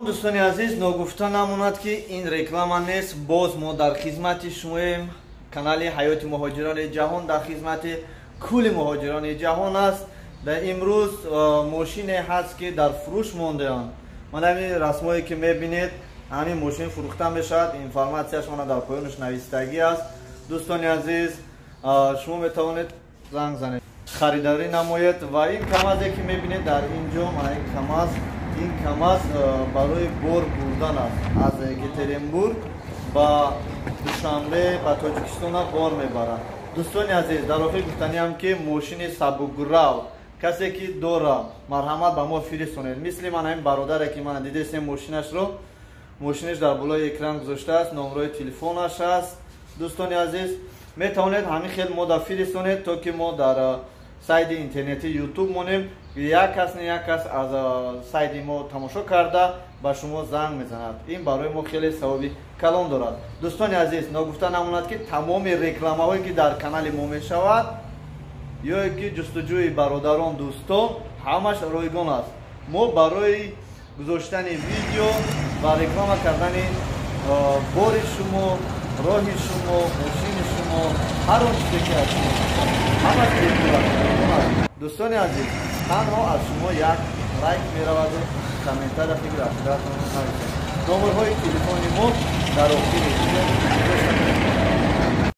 دوستان عزیز نگفته نماند که این رکلام نیست. باز ما در خدمت شماییم. کانال حیات مهاجران جهان در خدمت کل مهاجران جهان است. در امروز ماشین هست که در فروش مانده اند. من همین رسمایی که میبینید همین ماشین فروخته میشد. اینفورماسیش من در پایانش نوشتگی است. دوستان عزیز شما میتوانید زنگ زنید خریداری نمایید. و این کمازی که میبینید در اینجا این کماز برای بور بردن است. از یکترینبورگ با دوشنبه با تاجیکستان بار میبرند. دوستان عزیز در آخر گفتنی هم که ماشین سبوگراو کسی که داره مرحمت با ما فرستونید. مثل من این برادر که من دیدم ماشینش در بالای اکران گذاشته است. نمره تلفنش است. دوستان عزیز میتونید همین خیلی ما فرستونید تا که ما در سایت اینترنتی یوتیوب مونیم. یک کس از سایت ما تماشا کرده با شما زنگ میزند. این برای ما خیلی ثواب کلان دارد. دوستان عزیز نگفته نماند که تمام رکلامه هایی که در کانال ما میشود یا که جستجوی برادران دوستان همش رایگان است. ما برای گذاشتن ویدیو و رکلام کردن بار شما، راه شما، ماشین شما، هر اون چیزی که هست همش رکلام. دوستان عزیز تنها از شما یک لایک میرود و کامنتار فکر اخیراتتون نوشته. نمرهای تلفن ما در آخر ویدیو